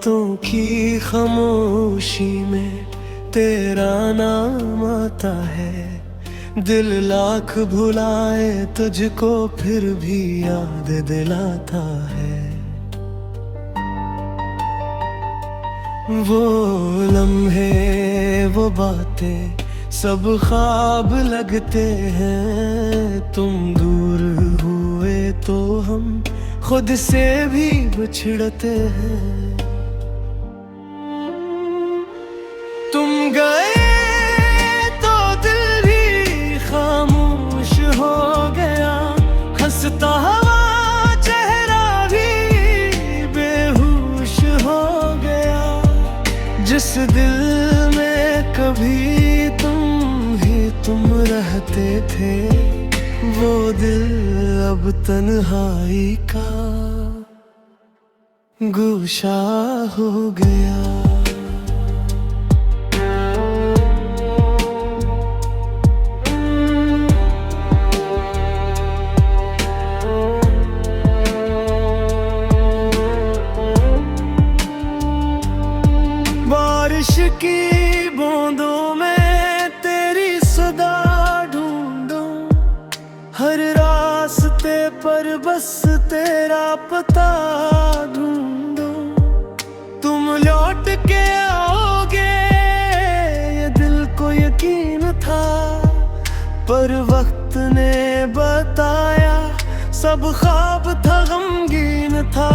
बातों की खामोशी में तेरा नाम आता है। दिल लाख भुलाए तुझको फिर भी याद दिलाता है। वो लम्हे वो बातें सब ख्वाब लगते हैं। तुम दूर हुए तो हम खुद से भी बिछड़ते हैं। तुम गए तो दिल भी खामोश हो गया। हंसता हुआ चेहरा भी बेहोश हो गया। जिस दिल में कभी तुम रहते थे, वो दिल अब तन्हाई का गुशा हो गया। बारिश की बूंदों में तेरी सदा ढूंढूं, हर रास्ते पर बस तेरा पता ढूंढूं। तुम लौट के आओगे ये दिल को यकीन था, पर वक्त ने बताया सब ख्वाब था, गमगीन था।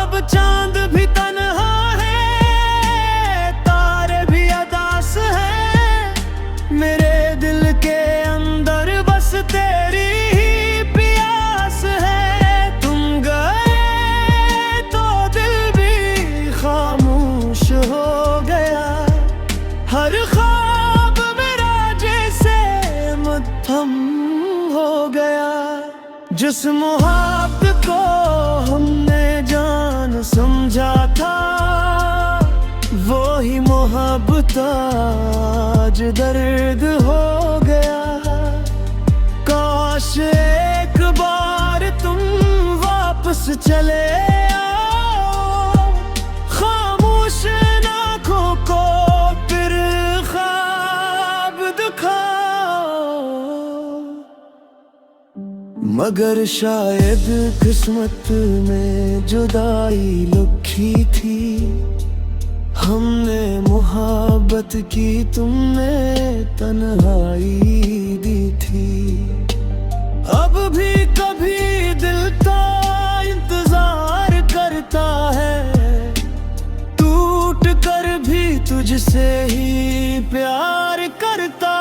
अब चांद भी तन्हा मेरे दिल के अंदर बस तेरी ही प्यास है। तुम गए तो दिल भी खामोश हो गया। हर ख्वाब मेरा जैसे मध्यम हो गया। जिस मोहब्बत को हमने जान समझा था, वो ही मोहब्बत आज दर्द हो गया। काश एक बार तुम वापस चले आओ, खामोश आँखों को फिर ख्वाब दिखाओ। मगर शायद किस्मत में जुदाई लिखी थी। हमने मोहब्बत की, तुमने तन्हाई दी थी। अब भी कभी दिल का इंतजार करता है, टूट कर भी तुझसे ही प्यार करता